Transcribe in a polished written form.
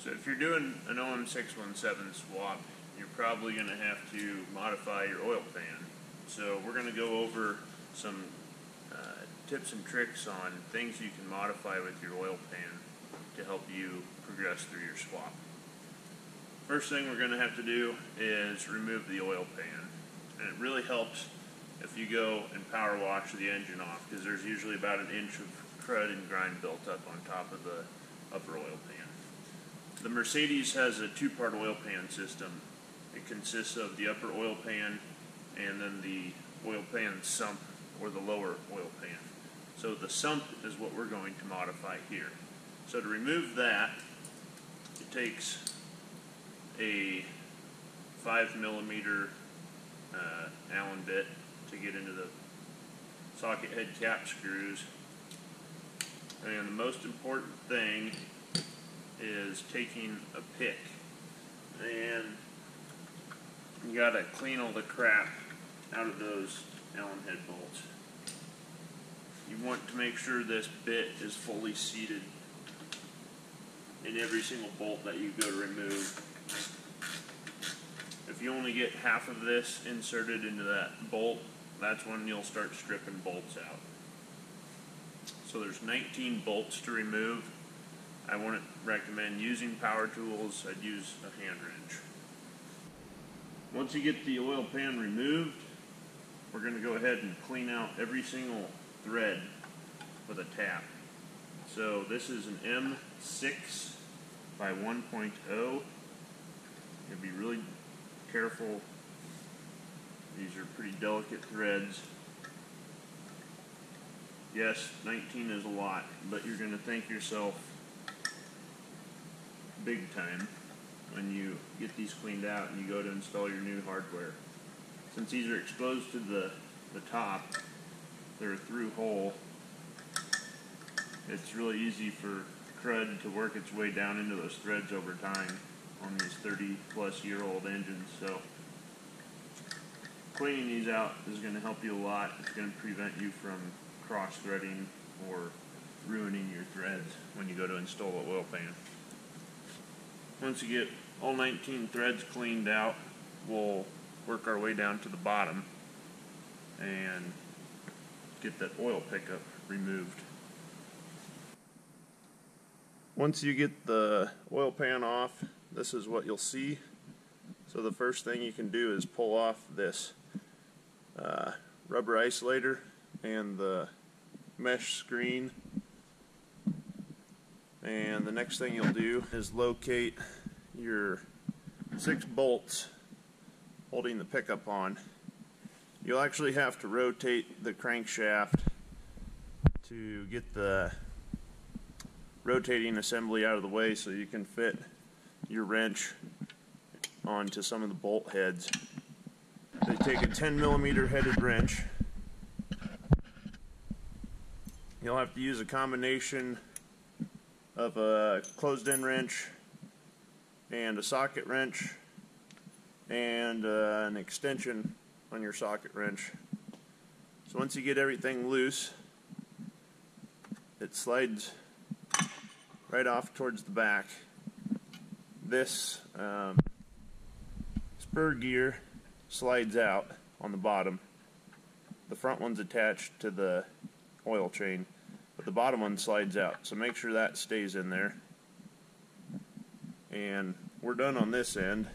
So if you're doing an OM617 swap, you're probably going to have to modify your oil pan. So we're going to go over some tips and tricks on things you can modify with your oil pan to help you progress through your swap. First thing we're going to have to do is remove the oil pan. And it really helps if you go and power wash the engine off, because there's usually about an inch of crud and grime built up on top of the upper oil pan. The Mercedes has a two-part oil pan system. It consists of the upper oil pan and then the oil pan sump, or the lower oil pan. So the sump is what we're going to modify here. So to remove that, it takes a 5mm Allen bit to get into the socket head cap screws. And the most important thing is taking a pick, and you gotta clean all the crap out of those Allen head bolts. You want to make sure this bit is fully seated in every single bolt that you go to remove. If you only get half of this inserted into that bolt, that's when you'll start stripping bolts out. So there's 19 bolts to remove. I wouldn't recommend using power tools. I'd use a hand wrench. Once you get the oil pan removed, we're going to go ahead and clean out every single thread with a tap. So this is an M6 by 1.0. You'll be really careful. These are pretty delicate threads. Yes, 19 is a lot, but you're going to thank yourself big time when you get these cleaned out and you go to install your new hardware. Since these are exposed to the top, they're a through hole. It's really easy for crud to work its way down into those threads over time on these 30-plus-year-old engines. So cleaning these out is going to help you a lot. It's going to prevent you from cross-threading or ruining your threads when you go to install an oil pan. Once you get all 19 threads cleaned out, we'll work our way down to the bottom and get that oil pickup removed. Once you get the oil pan off, this is what you'll see. So the first thing you can do is pull off this rubber isolator and the mesh screen. And the next thing you'll do is locate your 6 bolts holding the pickup on. You'll actually have to rotate the crankshaft to get the rotating assembly out of the way so you can fit your wrench onto some of the bolt heads. So you take a 10mm headed wrench. You'll have to use a combination of a closed-end wrench and a socket wrench and an extension on your socket wrench. So once you get everything loose, it slides right off towards the back. This spur gear slides out on the bottom. The front one's attached to the oil chain, but the bottom one slides out, so make sure that stays in there. And we're done on this end.